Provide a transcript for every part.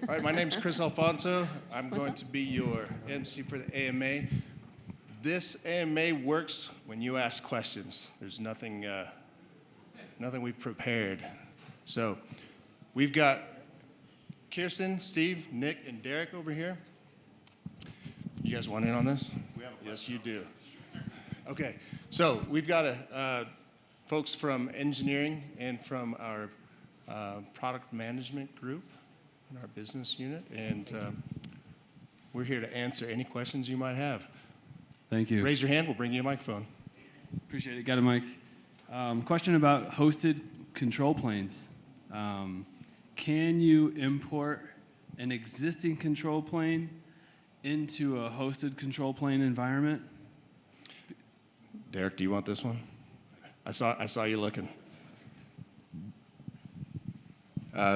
All right, my name's Chris Alfonso. I'm going to be your MC for the AMA. This AMA works when you ask questions. There's nothing we've prepared. So we've got Kirsten, Steve, Nick, and Derek over here. You guys want in on this? Yes, you do. Okay, so we've got folks from engineering and from our product management group in our business unit, and we're here to answer any questions you might have. Thank you. Raise your hand, we'll bring you a microphone. Appreciate it. Got a mic. Question about hosted control planes. Can you import an existing control plane into a hosted control plane environment? Derek, do you want this one? I saw you looking.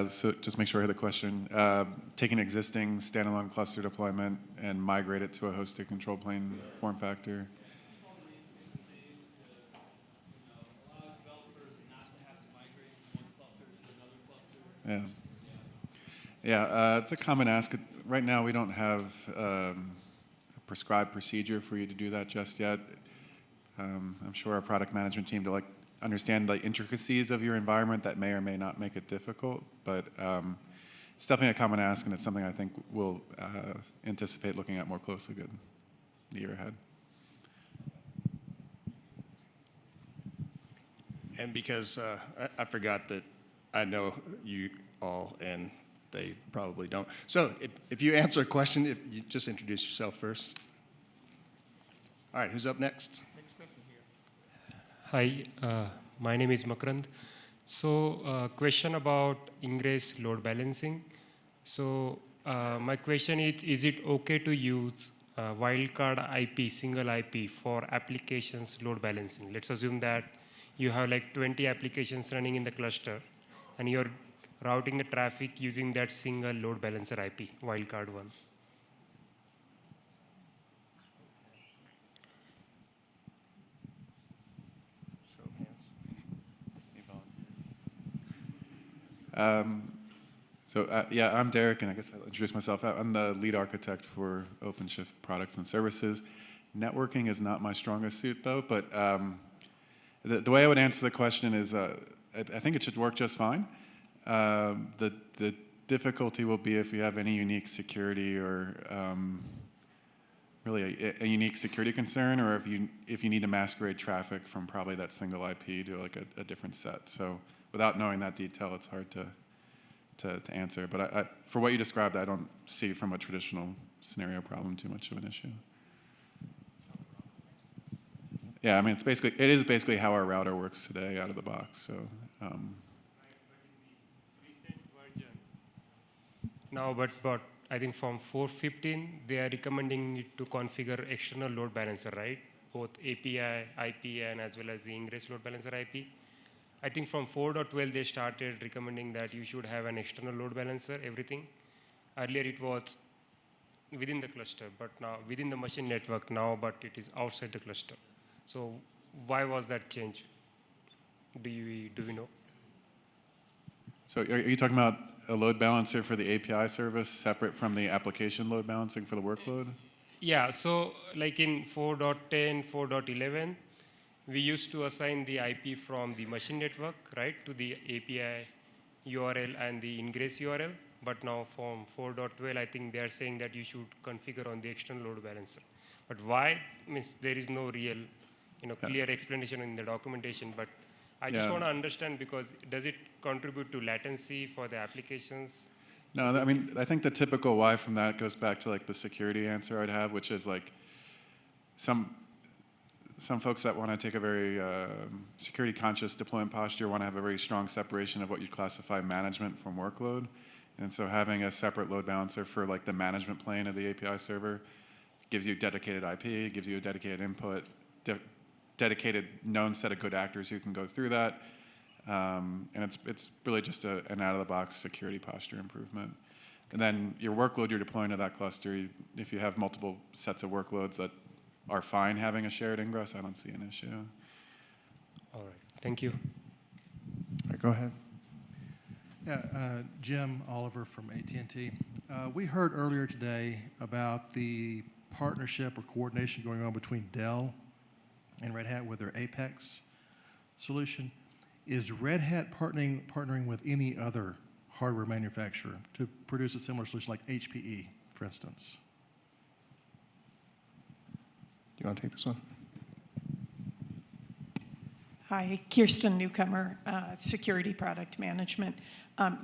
So just make sure I hear the question. Take an existing standalone cluster deployment and migrate it to a hosted control plane form factor. Yeah, it's a common ask. Right now, we don't have a prescribed procedure for you to do that just yet. I'm sure our product management team to understand the intricacies of your environment that may or may not make it difficult, but it's definitely a common ask, and it's something I think we'll anticipate looking at more closely in the year ahead. And because I forgot that I know you all, and they probably don't. So if you answer a question, if you just introduce yourself first. All right, who's up next? Hi, my name is Makrand. So, question about ingress load balancing. So, my question is it okay to use wildcard IP, single IP for applications load balancing? Let's assume that you have like 20 applications running in the cluster, and you're routing the traffic using that single load balancer IP, wildcard one. Yeah, I'm Derek, and I guess I'll introduce myself. I'm the lead architect for OpenShift products and services. Networking is not my strongest suit, though, but the way I would answer the question is I think it should work just fine. The difficulty will be if you have any unique security or really a unique security concern, or if you need to masquerade traffic from probably that single IP to like a different set. So without knowing that detail, it's hard to answer. But for what you described, I don't see from a traditional scenario problem too much of an issue. Yeah, I mean, it is basically how our router works today out of the box. So. No, but I think from 4.15, they are recommending it to configure external load balancer, right? Both API, IP, and as well as the ingress load balancer IP. I think from 4.12, they started recommending that you should have an external load balancer, everything. Earlier, it was within the cluster, but now within the machine network now, but it is outside the cluster. So why was that change? Do we know? So are you talking about a load balancer for the API service separate from the application load balancing for the workload? Yeah, so like in 4.10, 4.11, we used to assign the IP from the machine network, right, to the API URL and the ingress URL. But now from 4.12, I think they are saying that you should configure on the external load balancer. But why? Means there is no real, clear explanation in the documentation. But I just want to understand, because does it contribute to latency for the applications? No, I mean, I think the typical why from that goes back to like the security answer I'd have, which is like some folks that want to take a very security conscious deployment posture want to have a very strong separation of what you classify management from workload. And so having a separate load balancer for like the management plane of the API server gives you dedicated IP, gives you a dedicated input, dedicated known set of good actors who can go through that. And it's really just an out-of-the-box security posture improvement. And then your workload you're deploying to that cluster, if you have multiple sets of workloads that are fine having a shared ingress, I don't see an issue. All right, thank you. All right, go ahead. Yeah, Jim Oliver from AT&T. We heard earlier today about the partnership or coordination going on between Dell and Red Hat with their Apex solution. Is Red Hat partnering with any other hardware manufacturer to produce a similar solution like HPE, for instance? Do you want to take this one? Hi, Kirsten, Newcomer, Security Product Management.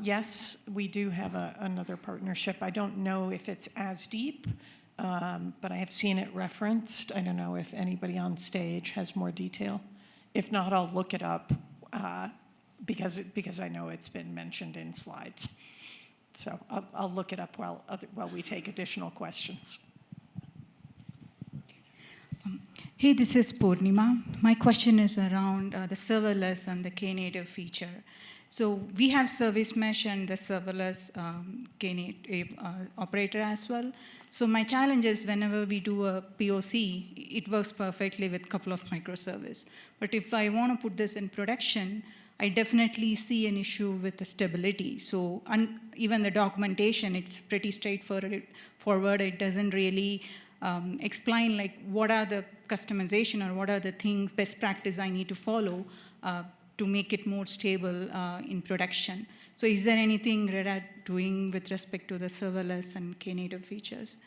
Yes, we do have another partnership. I don't know if it's as deep, but I have seen it referenced. I don't know if anybody on stage has more detail. If not, I'll look it up because I know it's been mentioned in slides. So I'll look it up while we take additional questions. Hey, this is Purnima. My question is around the serverless and the Knative feature. So we have service mesh and the serverless Knative operator as well. So my challenge is whenever we do a POC, it works perfectly with a couple of microservices. But if I want to put this in production, I definitely see an issue with the stability. So even the documentation, it's pretty straightforward. It doesn't really explain like what are the customization or what are the things, best practice I need to follow to make it more stable in production. So is there anything Red Hat doing with respect to the serverless and Knative features?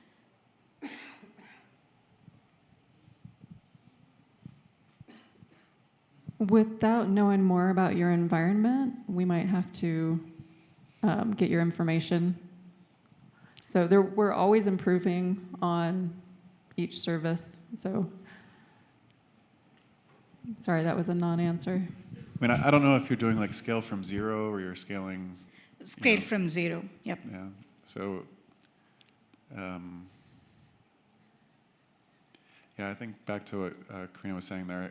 Without knowing more about your environment, we might have to get your information. So we're always improving on each service. So, sorry, that was a non-answer. I mean, I don't know if you're doing like scale from zero or you're scaling. Scale from zero, yep. Yeah. So, yeah, I think back to what Karina was saying there,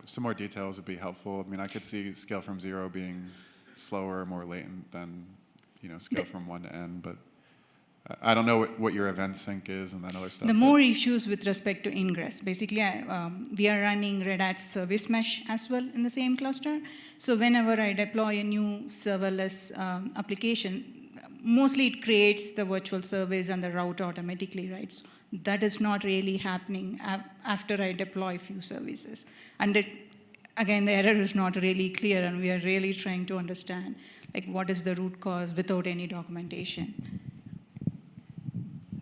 some more details would be helpful. I mean, I could see scale from zero being slower, more latent than, scale from one to n, but I don't know what your event sync is and that other stuff. The more issues with respect to ingress. Basically, we are running Red Hat Service Mesh as well in the same cluster. So whenever I deploy a new serverless application, mostly it creates the virtual service and the route automatically, right? So that is not really happening after I deploy a few services. And again, the error is not really clear, and we are really trying to understand like what is the root cause without any documentation.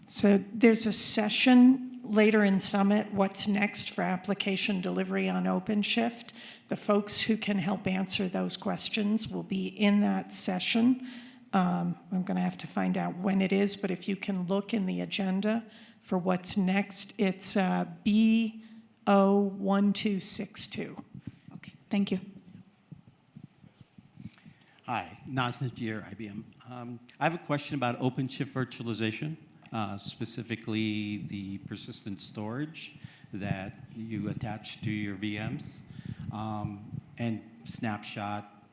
So there's a session later in Summit, What's Next for Application Delivery on OpenShift. The folks who can help answer those questions will be in that session. I'm going to have to find out when it is, but if you can look in the agenda for what's next, it's B01262. Okay, thank you. Hi, Naz Najir, IBM. I have a question about OpenShift virtualization. Specifically the persistent storage that you attach to your VMs, and snapshot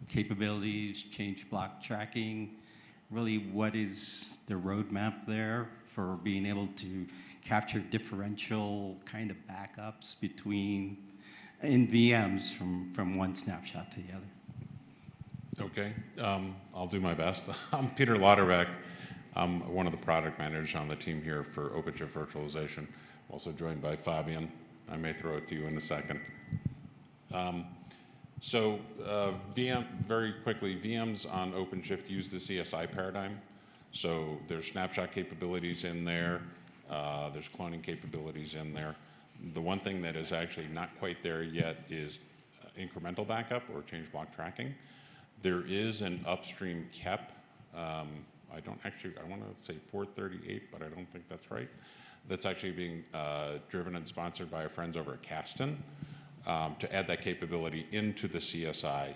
capabilities, change block tracking. Really, what is the roadmap there for being able to capture differential kind of backups in VMs from one snapshot to the other? Okay, I'll do my best. I'm Peter Lauterbach. I'm one of the product managers on the team here for OpenShift virtualization. Also joined by Fabian. I may throw it to you in a second. Very quickly, VMs on OpenShift use the CSI paradigm. So there's snapshot capabilities in there. There's cloning capabilities in there. The one thing that is actually not quite there yet is incremental backup or change block tracking. There is an upstream KEP. I want to say 438, but I don't think that's right. That's actually being driven and sponsored by our friends over at Kirsten to add that capability into the CSI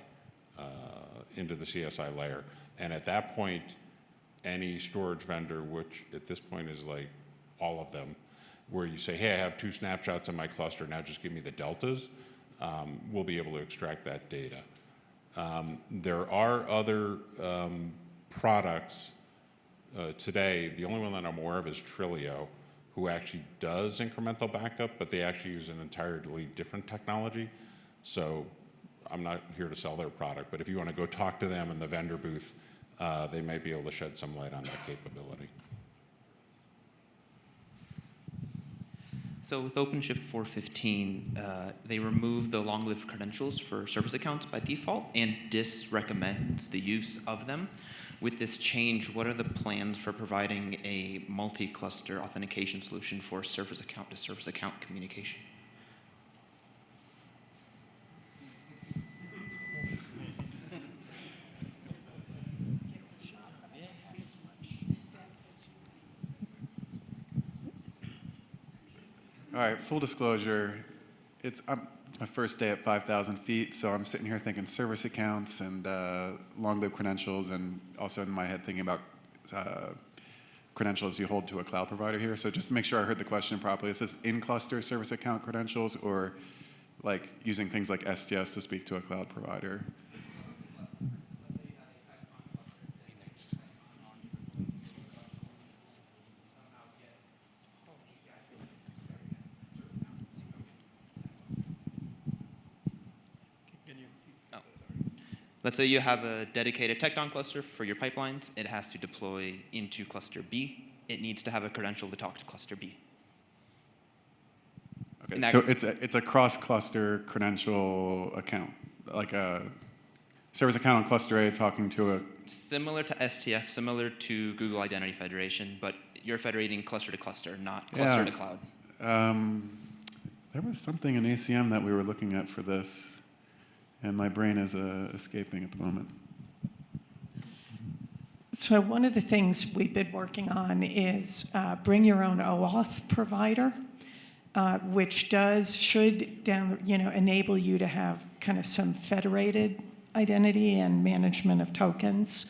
layer. And at that point, any storage vendor, which at this point is like all of them, where you say, hey, I have 2 snapshots in my cluster, now just give me the deltas, we'll be able to extract that data. There are other products today. The only one that I'm aware of is Trilio, who actually does incremental backup, but they actually use an entirely different technology. So I'm not here to sell their product, but if you want to go talk to them in the vendor booth, they may be able to shed some light on that capability. So with OpenShift 4.15, they remove the long-lived credentials for service accounts by default and disrecommends the use of them. With this change, what are the plans for providing a multi-cluster authentication solution for service account to service account communication? All right, full disclosure, it's my first day at 5,000 feet, so I'm sitting here thinking service accounts and long-lived credentials, and also in my head thinking about credentials you hold to a cloud provider here. So just to make sure I heard the question properly, is this in-cluster service account credentials, or like using things like STS to speak to a cloud provider? Let's say you have a dedicated Tecton cluster for your pipelines. It has to deploy into cluster B. It needs to have a credential to talk to cluster B. Okay, so it's a cross-cluster credential account, like a service account on cluster A talking to a... Similar to STF, similar to Google Identity Federation, but you're federating cluster to cluster, not cluster to cloud. There was something in ACM that we were looking at for this, and my brain is escaping at the moment. So one of the things we've been working on is bring your own OAuth provider, which should enable you to have kind of some federated identity and management of tokens.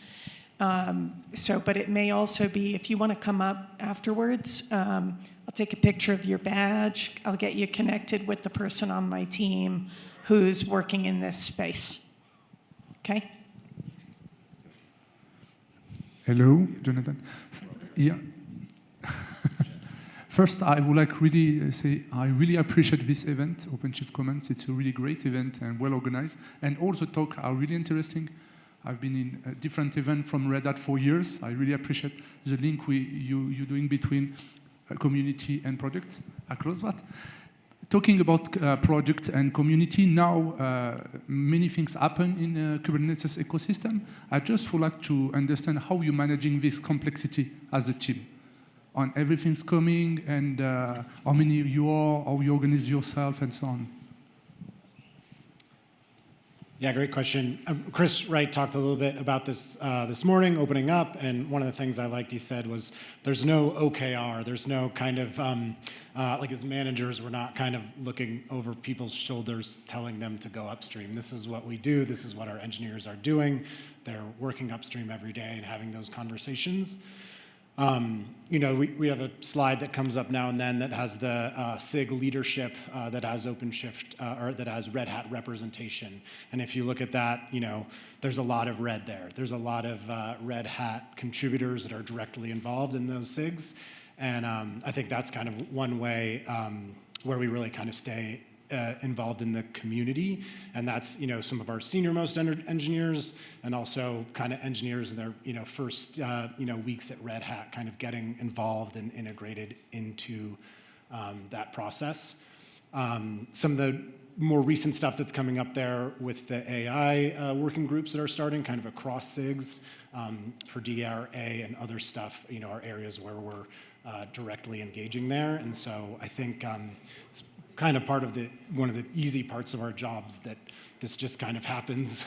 But it may also be, if you want to come up afterwards, I'll take a picture of your badge. I'll get you connected with the person on my team who's working in this space. Okay? Hello, Jonathan. Yeah. First, I would like really say I really appreciate this event, OpenShift Commons. It's a really great event and well organized. And all the talks are really interesting. I've been in a different event from Red Hat for years. I really appreciate the link you're doing between community and product. I close that. Talking about project and community, now many things happen in the Kubernetes ecosystem. I just would like to understand how you're managing this complexity as a team. On everything's coming, and how many you are, how you organize yourself, and so on. Yeah, great question. Chris Wright talked a little bit about this this morning, opening up, and one of the things I liked he said was there's no OKR, there's no kind of, like as managers, we're not kind of looking over people's shoulders telling them to go upstream. This is what we do, this is what our engineers are doing. They're working upstream every day and having those conversations. We have a slide that comes up now and then that has the SIG leadership that has OpenShift or that has Red Hat representation. And if you look at that, there's a lot of red there. There's a lot of Red Hat contributors that are directly involved in those SIGs. And I think that's kind of one way where we really kind of stay involved in the community, and that's some of our senior-most engineers, and also kind of engineers in their first weeks at Red Hat, kind of getting involved and integrated into that process. Some of the more recent stuff that's coming up there with the AI working groups that are starting, kind of across SIGs for DRA and other stuff, are areas where we're directly engaging there, and so I think it's kind of part of one of the easy parts of our jobs that this just kind of happens,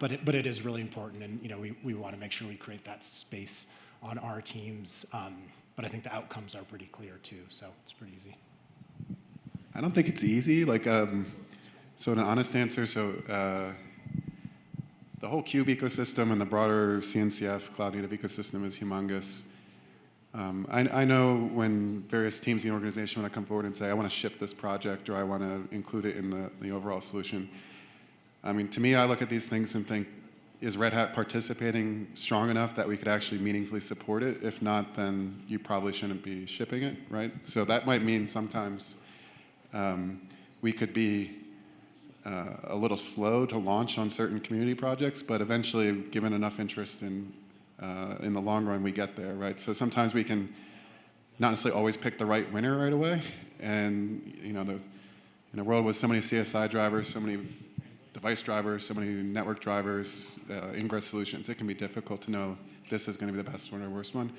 but it is really important, and we want to make sure we create that space on our teams. But I think the outcomes are pretty clear too, so it's pretty easy. I don't think it's easy. So an honest answer. The whole Cube ecosystem and the broader CNCF cloud native ecosystem is humongous. I know when various teams in the organization want to come forward and say, I want to ship this project or I want to include it in the overall solution. I mean, to me, I look at these things and think, is Red Hat participating strong enough that we could actually meaningfully support it? If not, then you probably shouldn't be shipping it, right? So that might mean sometimes we could be a little slow to launch on certain community projects, but eventually, given enough interest in the long run, we get there, right? So sometimes we can not necessarily always pick the right winner right away, and in a world with so many CSI drivers, so many device drivers, so many network drivers, ingress solutions, it can be difficult to know if this is going to be the best one or worst one.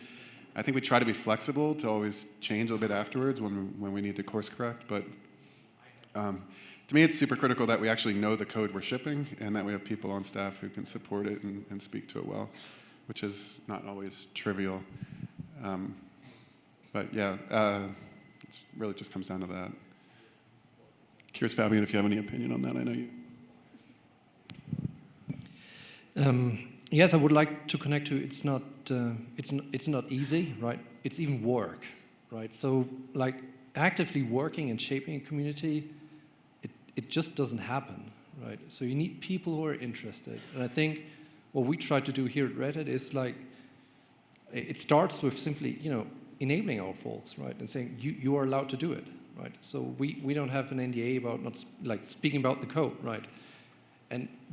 I think we try to be flexible to always change a little bit afterwards when we need to course correct, but to me, it's super critical that we actually know the code we're shipping and that we have people on staff who can support it and speak to it well, which is not always trivial. But yeah, it really just comes down to that. Curious, Fabian, if you have any opinion on that. I know you. Yes, I would like to connect to. It's not easy, right? It's even work, right? So like actively working and shaping a community, it just doesn't happen, right? So you need people who are interested, and I think what we try to do here at Red Hat is like it starts with simply enabling our folks, right, and saying you are allowed to do it, right? So we don't have an NDA about not like speaking about the code, right?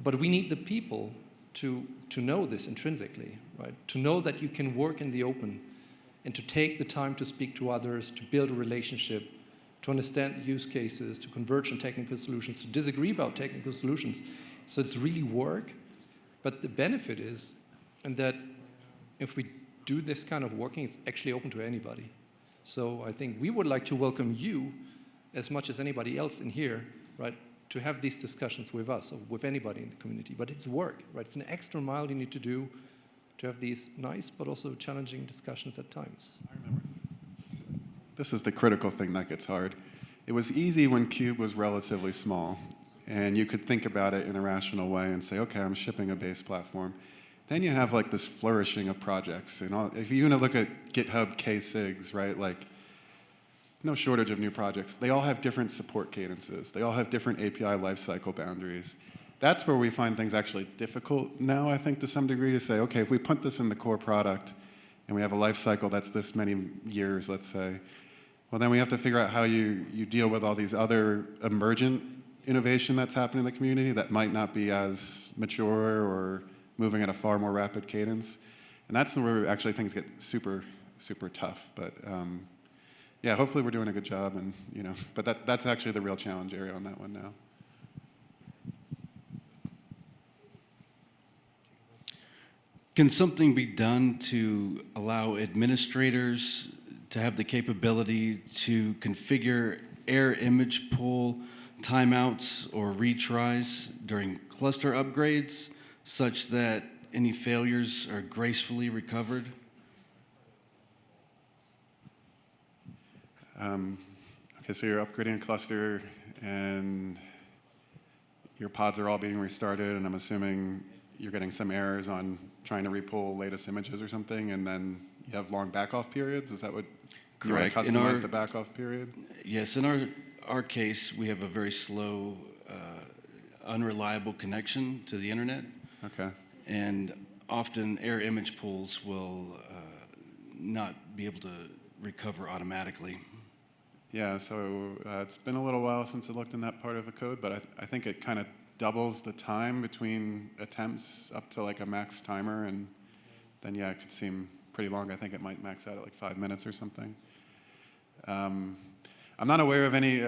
But we need the people to know this intrinsically, right? To know that you can work in the open and to take the time to speak to others, to build a relationship, to understand the use cases, to converge on technical solutions, to disagree about technical solutions. So it's really work, but the benefit is, and that if we do this kind of working, it's actually open to anybody. So I think we would like to welcome you as much as anybody else in here, right, to have these discussions with us or with anybody in the community. But it's work, right? It's an extra mile you need to do to have these nice but also challenging discussions at times. I remember. This is the critical thing that gets hard. It was easy when Cube was relatively small, and you could think about it in a rational way and say, okay, I'm shipping a base platform. Then you have like this flourishing of projects. If you're gonna look at GitHub K-SIGs, right, like no shortage of new projects. They all have different support cadences. They all have different API lifecycle boundaries. That's where we find things actually difficult now, I think, to some degree, to say, okay, if we put this in the core product and we have a lifecycle that's this many years, let's say, well, then we have to figure out how you deal with all these other emergent innovation that's happening in the community that might not be as mature or moving at a far more rapid cadence. And that's where actually things get super, super tough. But yeah, hopefully we're doing a good job, and but that's actually the real challenge area on that one now. Can something be done to allow administrators to have the capability to configure error image pool timeouts or retries during cluster upgrades such that any failures are gracefully recovered? Okay, so you're upgrading a cluster and your pods are all being restarted, and I'm assuming you're getting some errors on trying to repull latest images or something, and then you have long back-off periods? Is that what you want to customize the back-off period? Yes, in our case, we have a very slow, unreliable connection to the internet. Okay. And often error image pools will not be able to recover automatically. Yeah, so it's been a little while since I looked in that part of the code, but I think it kind of doubles the time between attempts up to like a max timer, and then yeah, it could seem pretty long. I think it might max out at like 5 minutes or something. I'm not aware of any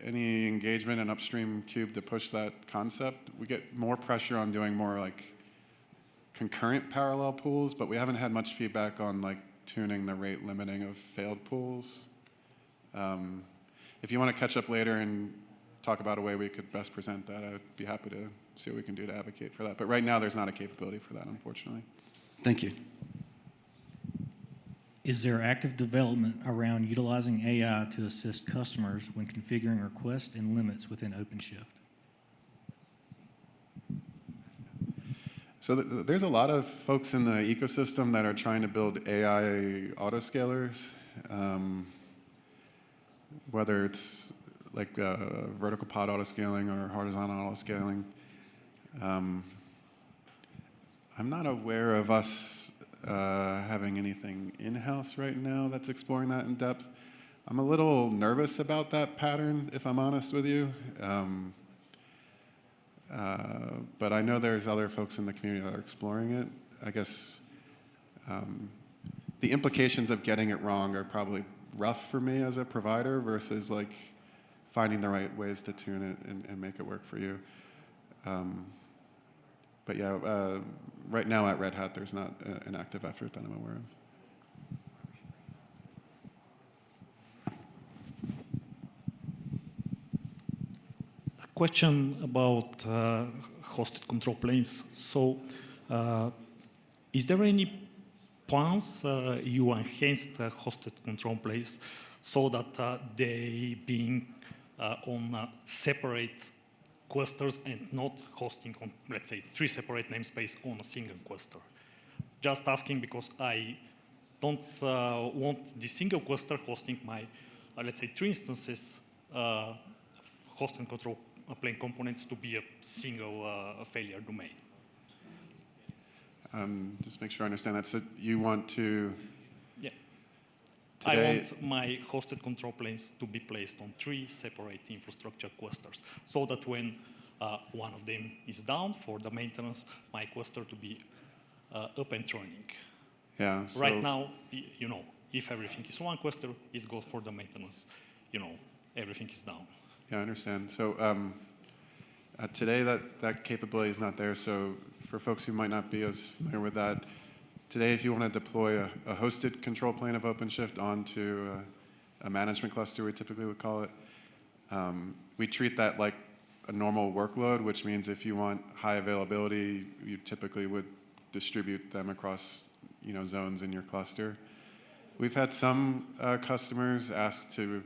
engagement in upstream Cube to push that concept. We get more pressure on doing more like concurrent parallel pools, but we haven't had much feedback on like tuning the rate limiting of failed pools. If you want to catch up later and talk about a way we could best present that, I'd be happy to see what we can do to advocate for that. But right now, there's not a capability for that, unfortunately. Thank you. Is there active development around utilizing AI to assist customers when configuring requests and limits within OpenShift? So there's a lot of folks in the ecosystem that are trying to build AI autoscalers, whether it's like vertical pod autoscaling or horizontal autoscaling. I'm not aware of us having anything in-house right now that's exploring that in depth. I'm a little nervous about that pattern, if I'm honest with you. But I know there's other folks in the community that are exploring it. I guess the implications of getting it wrong are probably rough for me as a provider versus like finding the right ways to tune it and make it work for you. But yeah, right now at Red Hat, there's not an active effort that I'm aware of. Question about hosted control planes. So, is there any plans you enhanced hosted control planes so that they being on separate clusters and not hosting on, let's say, 3 separate namespaces on a single cluster? Just asking because I don't want the single cluster hosting my, let's say, 3 instances host and control plane components to be a single failure domain. Just make sure I understand that. So you want to... Yeah. Today, I want my hosted control planes to be placed on 3 separate infrastructure clusters so that when one of them is down for the maintenance, my cluster to be up and running. Yeah. So right now, you know, if everything is one cluster, it's good for the maintenance. You know, everything is down. Yeah, I understand. So today that capability is not there. So for folks who might not be as familiar with that, today if you want to deploy a hosted control plane of OpenShift onto a management cluster, we typically would call it, we treat that like a normal workload, which means if you want high availability, you typically would distribute them across zones in your cluster. We've had some customers ask to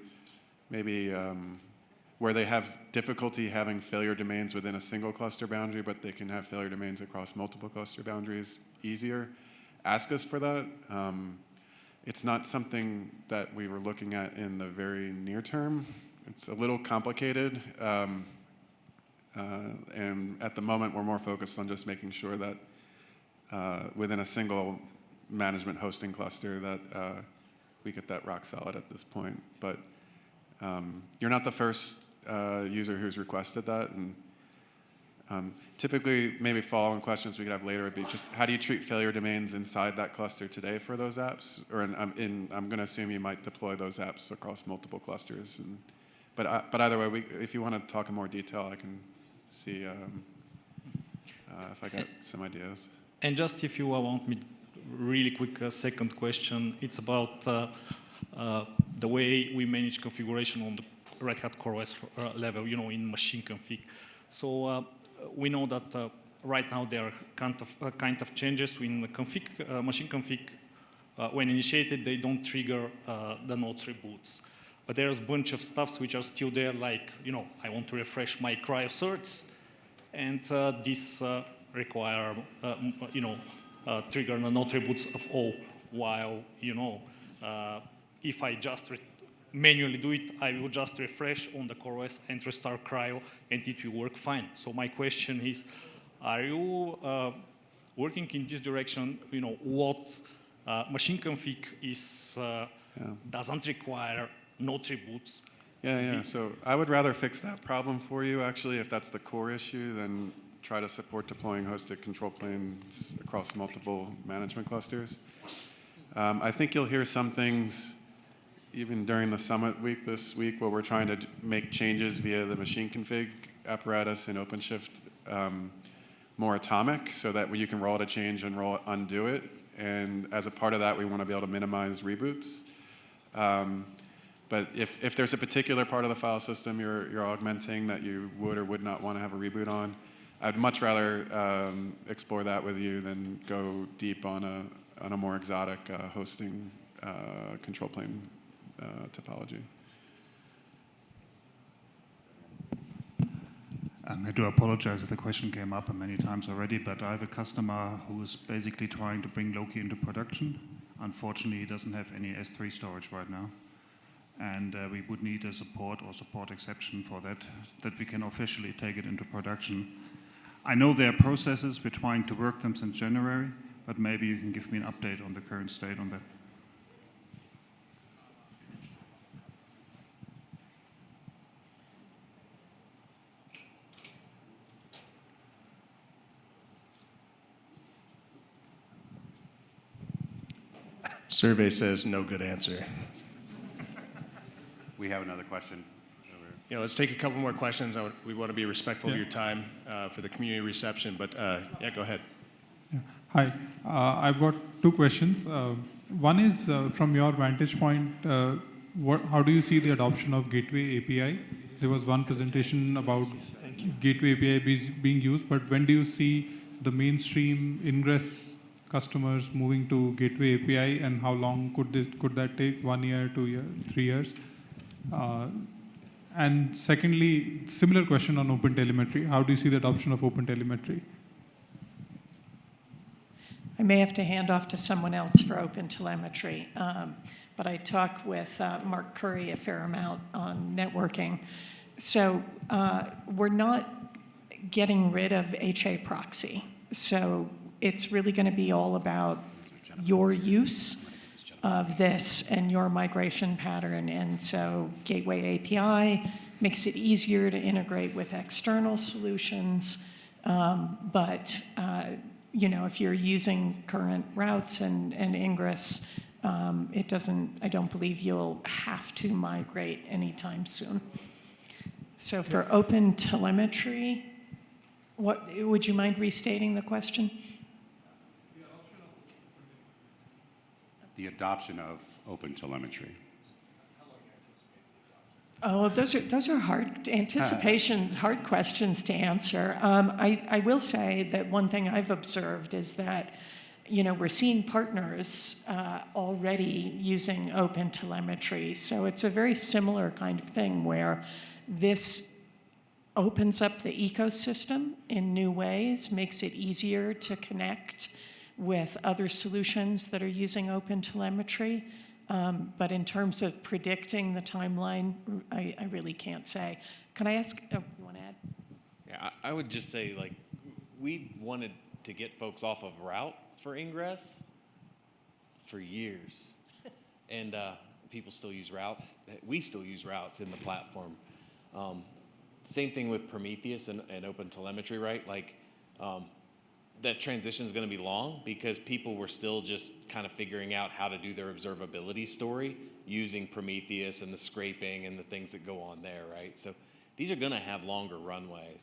maybe where they have difficulty having failure domains within a single cluster boundary, but they can have failure domains across multiple cluster boundaries easier, ask us for that. It's not something that we were looking at in the very near term. It's a little complicated. And at the moment, we're more focused on just making sure that within a single management hosting cluster that we get that rock solid at this point. But you're not the first user who's requested that. And typically, maybe follow-on questions we could have later would be just how do you treat failure domains inside that cluster today for those apps? Or I'm going to assume you might deploy those apps across multiple clusters. But either way, if you want to talk in more detail, I can see if I got some ideas. And just if you want me, really quick second question, it's about the way we manage configuration on the Red Hat CoreOS level, in machine config. So we know that right now there are kind of changes in the config, machine config. When initiated, they don't trigger the nodes reboots. But there's a bunch of stuffs which are still there, like, I want to refresh my cryo certs, and this require, trigger the node reboots of all, while, if I just manually do it, I will just refresh on the CoreOS and restart cryo, and it will work fine. So my question is, are you working in this direction? What machine config is doesn't require node reboots? Yeah. So I would rather fix that problem for you, actually, if that's the core issue, than try to support deploying hosted control planes across multiple management clusters. I think you'll hear some things even during the summit week this week where we're trying to make changes via the machine config apparatus in OpenShift more atomic so that you can roll out a change and undo it. And as a part of that, we want to be able to minimize reboots. But if there's a particular part of the file system you're augmenting that you would or would not want to have a reboot on, I'd much rather explore that with you than go deep on a more exotic hosting control plane topology. I do apologize if the question came up many times already, but I have a customer who is basically trying to bring Loki into production. Unfortunately, he doesn't have any S3 storage right now. And we would need a support exception for that we can officially take it into production. I know there are processes, we're trying to work them since January, but maybe you can give me an update on the current state on that. Survey says no good answer. We have another question. Yeah, let's take a couple more questions. We want to be respectful of your time for the community reception, but yeah, go ahead. Hi, I've got two questions. One is from your vantage point, how do you see the adoption of Gateway API? There was one presentation about Gateway API being used, but when do you see the mainstream Ingress customers moving to Gateway API, and how long could that take? 1 year, 2 years, 3 years? And secondly, similar question on OpenTelemetry. How do you see the adoption of OpenTelemetry? I may have to hand off to someone else for OpenTelemetry, but I talk with Mark Curry a fair amount on networking. So we're not getting rid of HA proxy. So it's really going to be all about your use of this and your migration pattern. And so Gateway API makes it easier to integrate with external solutions, but you know, if you're using current routes and Ingress, I don't believe you'll have to migrate anytime soon. So for OpenTelemetry, would you mind restating the question? The adoption of OpenTelemetry. Oh, those are hard anticipations, hard questions to answer. I will say that one thing I've observed is that, you know, we're seeing partners already using OpenTelemetry. So it's a very similar kind of thing where this opens up the ecosystem in new ways, makes it easier to connect with other solutions that are using OpenTelemetry. But in terms of predicting the timeline, I really can't say. Can I ask, you want to add? Yeah, I would just say, like, we wanted to get folks off of route for Ingress for years. And people still use routes. We still use routes in the platform. Same thing with Prometheus and OpenTelemetry, right? Like, that transition is going to be long because people were still just kind of figuring out how to do their observability story using Prometheus and the scraping and the things that go on there, right? So these are going to have longer runways.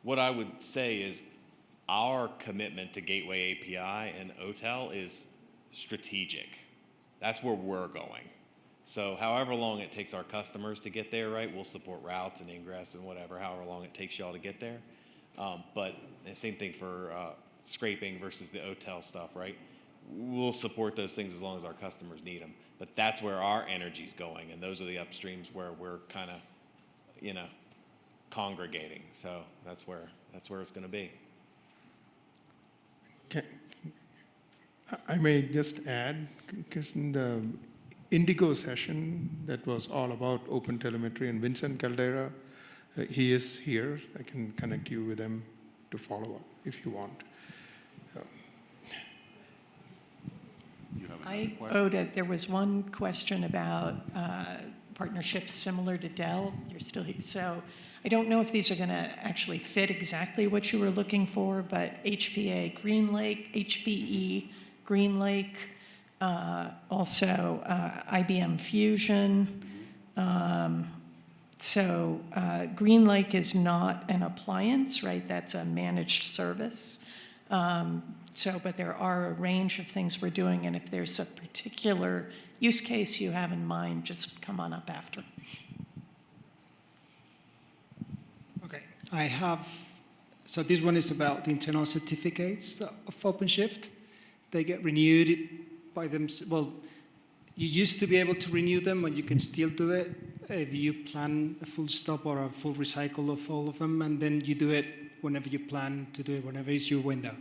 What I would say is our commitment to Gateway API and OTel is strategic. That's where we're going. So however long it takes our customers to get there, right, we'll support routes and ingress and whatever, however long it takes y'all to get there. But the same thing for scraping versus the OTel stuff, right? We'll support those things as long as our customers need them. But that's where our energy's going, and those are the upstreams where we're kind of, you know, congregating. So that's where it's going to be. I may just add, Kirsten, the Indigo session that was all about OpenTelemetry and Vincent Caldera, he is here. I can connect you with him to follow up if you want. There was one question about partnerships similar to Dell. You're still here. So I don't know if these are going to actually fit exactly what you were looking for, but HPE GreenLake, also IBM Fusion. So GreenLake is not an appliance, right? That's a managed service. But there are a range of things we're doing, and if there's a particular use case you have in mind, just come on up after. Okay, I have, so this one is about the internal certificates of OpenShift. They get renewed by them, well, you used to be able to renew them, and you can still do it if you plan a full stop or a full recycle of all of them, and then you do it whenever you plan to do it, whenever is your window.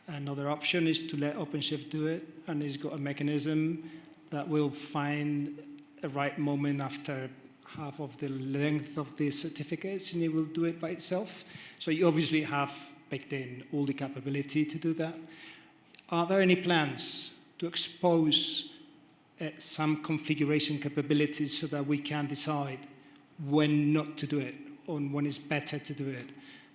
Another option is to let OpenShift do it, and it's got a mechanism that will find a right moment after half of the length of the certificates, and it will do it by itself. So you obviously have baked in all the capability to do that. Are there any plans to expose some configuration capabilities so that we can decide when not to do it, or when it's better to do it?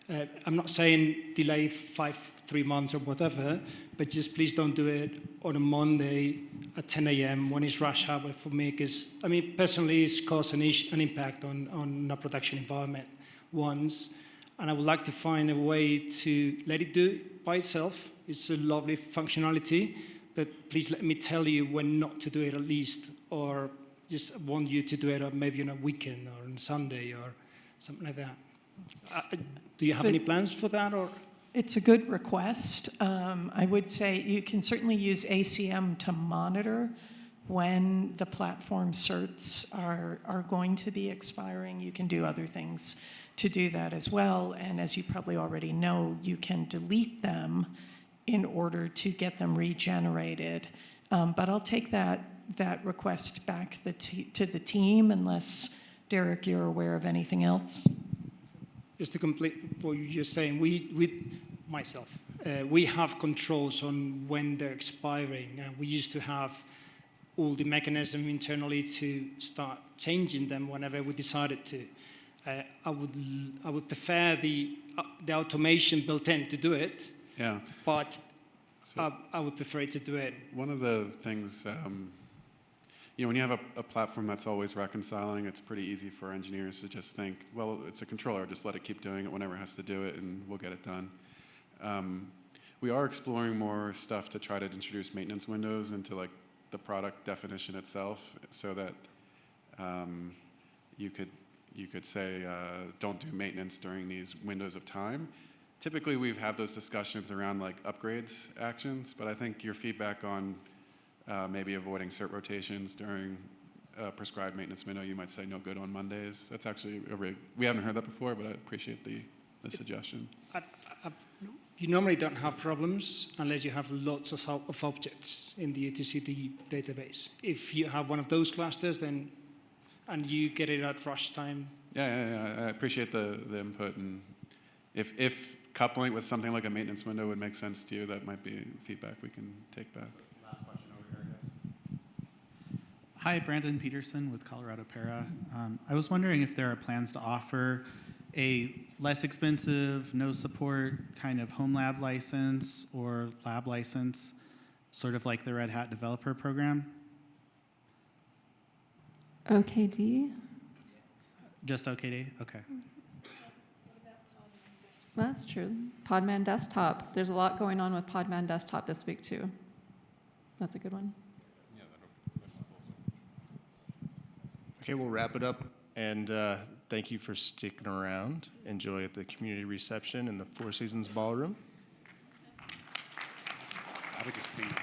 I'm not saying delay 3 months or whatever, but just please don't do it on a Monday at 10 a.m. when it's rush hour for me, because, I mean, personally, it's caused an impact on a production environment once, and I would like to find a way to let it do it by itself. It's a lovely functionality, but please let me tell you when not to do it at least, or just want you to do it maybe on a weekend or on Sunday or something like that. Do you have any plans for that? Or it's a good request. I would say you can certainly use ACM to monitor when the platform certs are going to be expiring. You can do other things to do that as well. And as you probably already know, you can delete them in order to get them regenerated. But I'll take that request back to the team, unless, Derek, you're aware of anything else. Just to complete what you're just saying, we have controls on when they're expiring, and we used to have all the mechanism internally to start changing them whenever we decided to. I would prefer the automation built in to do it. Yeah. But I would prefer to do it. One of the things, when you have a platform that's always reconciling, it's pretty easy for engineers to just think, well, it's a controller, just let it keep doing it whenever it has to do it, and we'll get it done. We are exploring more stuff to try to introduce maintenance windows into like the product definition itself, so that you could say, don't do maintenance during these windows of time. Typically, we've had those discussions around like upgrades actions, but I think your feedback on maybe avoiding cert rotations during a prescribed maintenance window, you might say no good on Mondays. That's actually we haven't heard that before, but I appreciate the suggestion. You normally don't have problems unless you have lots of objects in the etcd database. If you have one of those clusters, then and you get it at rush time. Yeah. I appreciate the input, and if coupling with something like a maintenance window would make sense to you, that might be feedback we can take back. Last question over here, guys. Hi, Brandon Peterson with Colorado Para. I was wondering if there are plans to offer a less expensive, no support kind of home lab license or lab license, sort of like the Red Hat developer program? OKD? Just OKD? Okay. That's true. Podman Desktop. There's a lot going on with Podman Desktop this week, too. That's a good one. Okay, we'll wrap it up, and thank you for sticking around. Enjoy the community reception in the Four Seasons Ballroom. I would just be